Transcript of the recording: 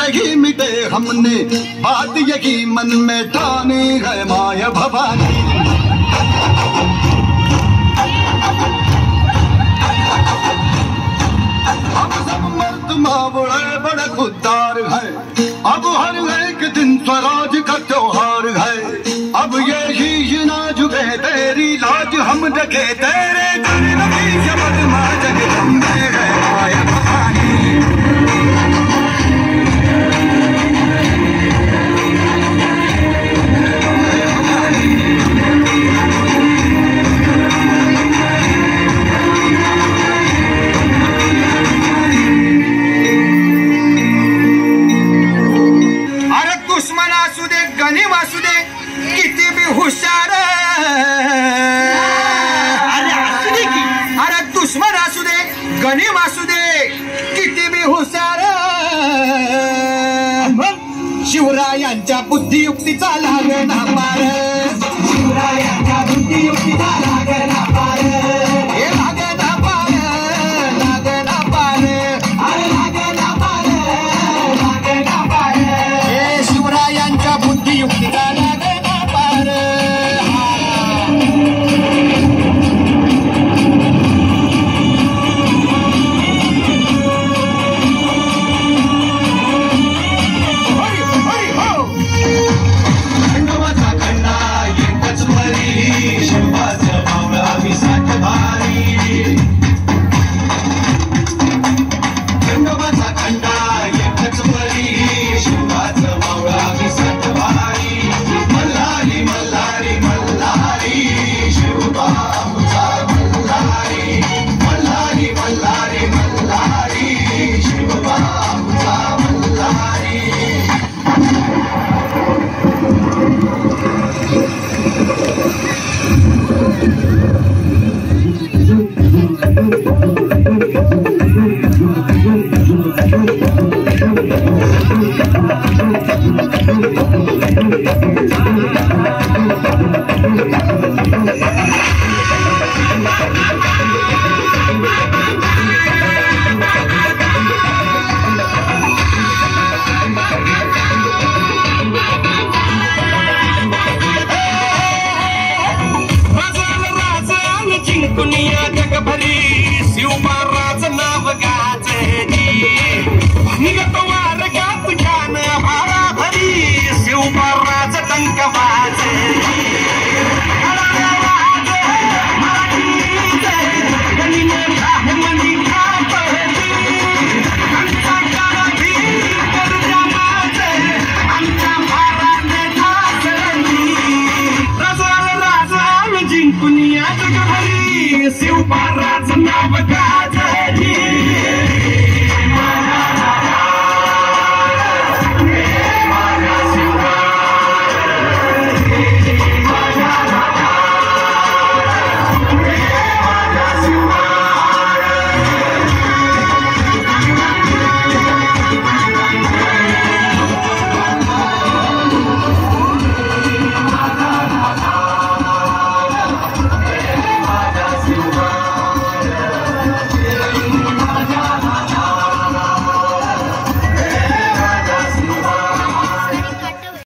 ही मिटे हमने बात यही मन में ठानी है माया भवानी। हम सब मर्द मावड़े बड़े खुददार है, अब हर एक दिन स्वराज का त्योहार है। अब ये शीश ना झुके तेरी लाज हम रखे तेरे घर लगी शब्द माँ जगदम्बे है माया भवानी। हुशार अरे दुश्मन असू दे गणिम असू दे किती बी हुशार शिवरायांच्या बुद्धियुक्तीचा लागना पार, शिवरायांच्या बुद्धियुक्तीचा लागना पार, हे लागना पार लागना पार अरे लागना पार लागना पार, हे शिवरायांच्या बुद्धियुक्तीचा लागना पार। दुनिया जगभरी शिवबाराच नाव गाजे निगत वारगात गान भारा भरी शिवबाराच टंक वाजे शिवबाराच नाव